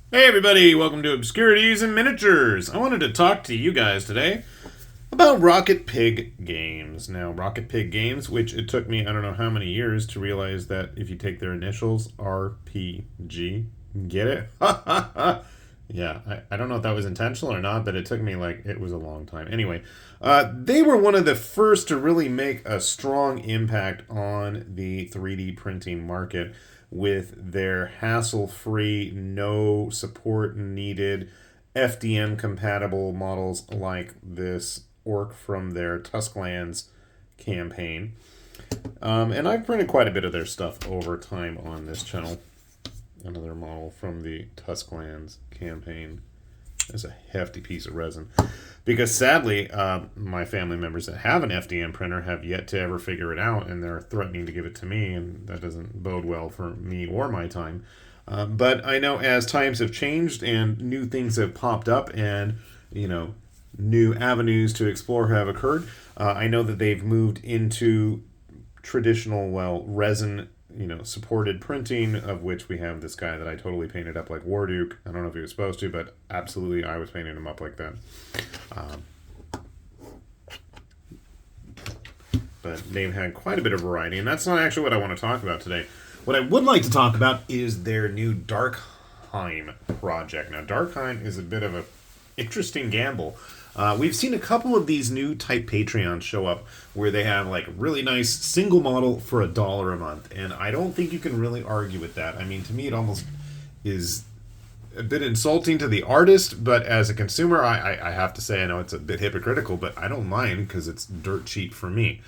Hey everybody, welcome to Obscurities and Miniatures. I wanted to talk to you guys today about Rocket Pig Games. Now, Rocket Pig Games, which it took me I don't know how many years to realize that if you take their initials, RPG, get it? Yeah, I don't know if that was intentional or not, but it took me it was a long time. Anyway, they were one of the first to really make a strong impact on the 3D printing market with their hassle-free, no support needed, FDM compatible models like this orc from their Tusklands campaign. And I've printed quite a bit of their stuff over time on this channel. Another model from the Tusklands campaign. It's a hefty piece of resin. Because sadly, my family members that have an FDM printer have yet to ever figure it out, and they're threatening to give it to me, and that doesn't bode well for me or my time. But I know as times have changed and new things have popped up and, new avenues to explore have occurred, I know that they've moved into traditional, resin supported printing, of which we have this guy that I totally painted up like Warduke. I don't know if he was supposed to, but absolutely I was painting him up like that. But they've had quite a bit of variety, and that's not actually what I want to talk about today. What I would like to talk about is their new Darkheim project. Now, Darkheim is a bit of an interesting gamble. We've seen a couple of these new type Patreons show up where they have really nice single model for $1 a month, and I don't think you can really argue with that. I mean, to me, it almost is a bit insulting to the artist, but as a consumer, I have to say, I know it's a bit hypocritical, but I don't mind because it's dirt cheap for me.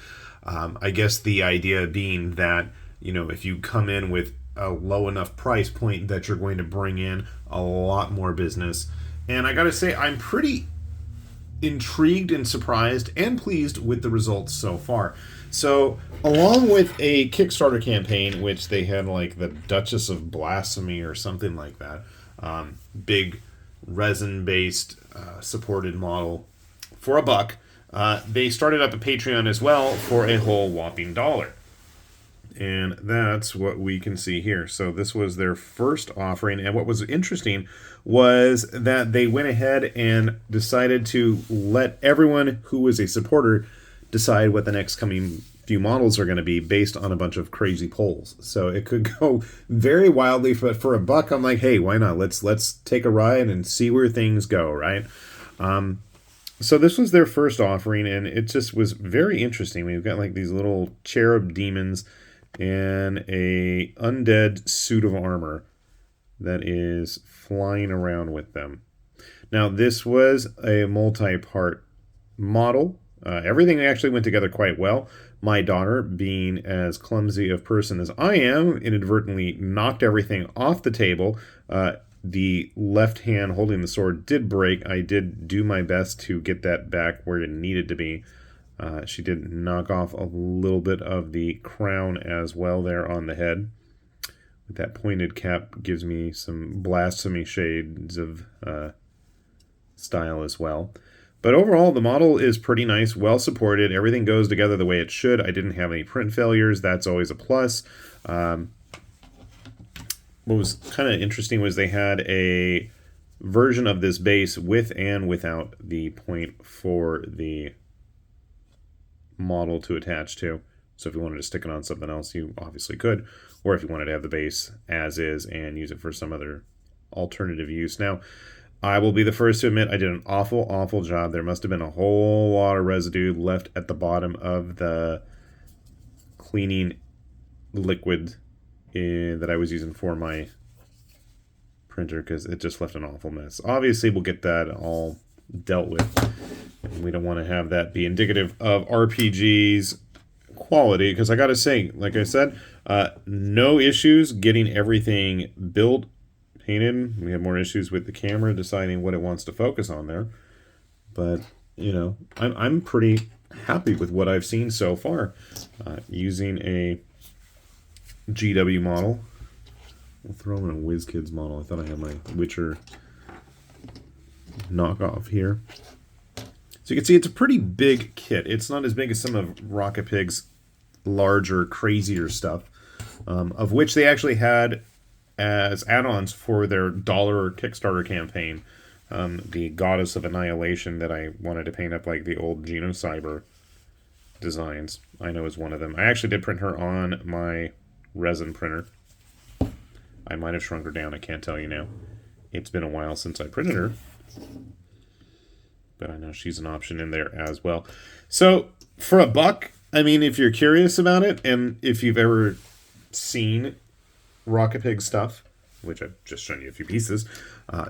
I guess the idea being that, if you come in with a low enough price point that you're going to bring in a lot more business. And I gotta say, I'm pretty intrigued and surprised and pleased with the results so far. So, along with a Kickstarter campaign, which they had the Duchess of Blasphemy or something like that, big resin-based supported model for $1, they started up a Patreon as well for a whole whopping $1. And that's what we can see here. So this was their first offering, and what was interesting was that they went ahead and decided to let everyone who was a supporter decide what the next coming few models are going to be based on a bunch of crazy polls. So it could go very wildly, but for $1, I'm like, hey, why not? Let's take a ride and see where things go, right? So this was their first offering, and it just was very interesting. We've got these little cherub demons and a undead suit of armor that is flying around with them. Now, this was a multi-part model. Everything actually went together quite well. My daughter, being as clumsy of person as I am, inadvertently knocked everything off the table. The left hand holding the sword did break. I did do my best to get that back where it needed to be. She did knock off a little bit of the crown as well there on the head. That pointed cap gives me some blasphemy shades of style as well. But overall, the model is pretty nice, well supported. Everything goes together the way it should. I didn't have any print failures. That's always a plus. What was kind of interesting was they had a version of this base with and without the point for the model to attach to. So if you wanted to stick it on something else, you obviously could. Or if you wanted to have the base as is and use it for some other alternative use. Now, I will be the first to admit I did an awful job. There must have been a whole lot of residue left at the bottom of the cleaning liquid that I was using for my printer, because it just left an awful mess. Obviously, we'll get that all dealt with. And we don't want to have that be indicative of RPG's quality, because I gotta say, like I said, no issues getting everything built, painted. We have more issues with the camera deciding what it wants to focus on there. But, I'm pretty happy with what I've seen so far. Using a GW model. We'll throw in a WizKids model. I thought I had my Witcher knockoff here. So you can see it's a pretty big kit. It's not as big as some of Rocket Pig's larger, crazier stuff, of which they actually had as add-ons for their dollar Kickstarter campaign. The Goddess of Annihilation that I wanted to paint up like the old Genocyber designs, I know is one of them. I actually did print her on my resin printer. I might have shrunk her down, I can't tell you now. It's been a while since I printed her. But I know she's an option in there as well. So, for $1, I mean, if you're curious about it, and if you've ever seen Rocket Pig stuff, which I've just shown you a few pieces,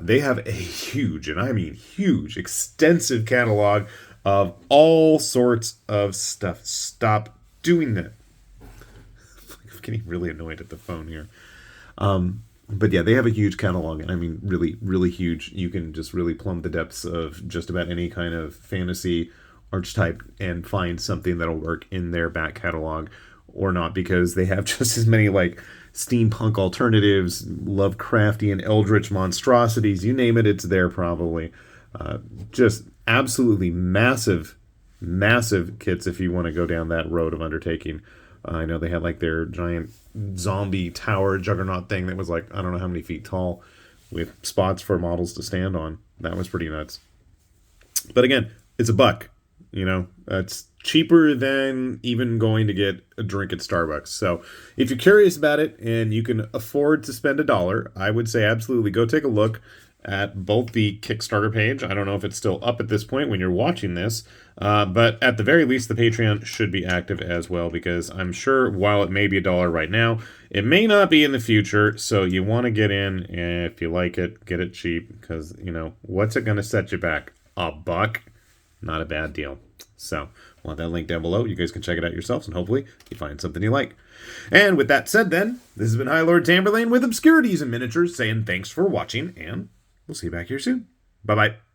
they have a huge, and I mean huge, extensive catalog of all sorts of stuff. Stop doing that. I'm getting really annoyed at the phone here. But yeah, they have a huge catalog, and I mean really, really huge. You can just really plumb the depths of just about any kind of fantasy archetype and find something that'll work in their back catalog or not, because they have just as many like steampunk alternatives, Lovecraftian eldritch monstrosities, you name it, it's there probably. Just absolutely massive kits if you want to go down that road of undertaking. I know they had like their giant zombie tower juggernaut thing that was like, I don't know how many feet tall, with spots for models to stand on. That was pretty nuts. But again, it's $1. You know, it's cheaper than even going to get a drink at Starbucks. So if you're curious about it and you can afford to spend $1, I would say absolutely go take a look at both the Kickstarter page. I don't know if it's still up at this point when you're watching this, but at the very least, the Patreon should be active as well, because I'm sure while it may be $1 right now, it may not be in the future. So you want to get in, and if you like it, get it cheap, because, you know, what's it going to set you back? $1? Not a bad deal. So we'll have that link down below. You guys can check it out yourselves, and hopefully you find something you like. And with that said then, this has been High Lord Tamberlane with Obscurities and Miniatures saying thanks for watching, and we'll see you back here soon. Bye-bye.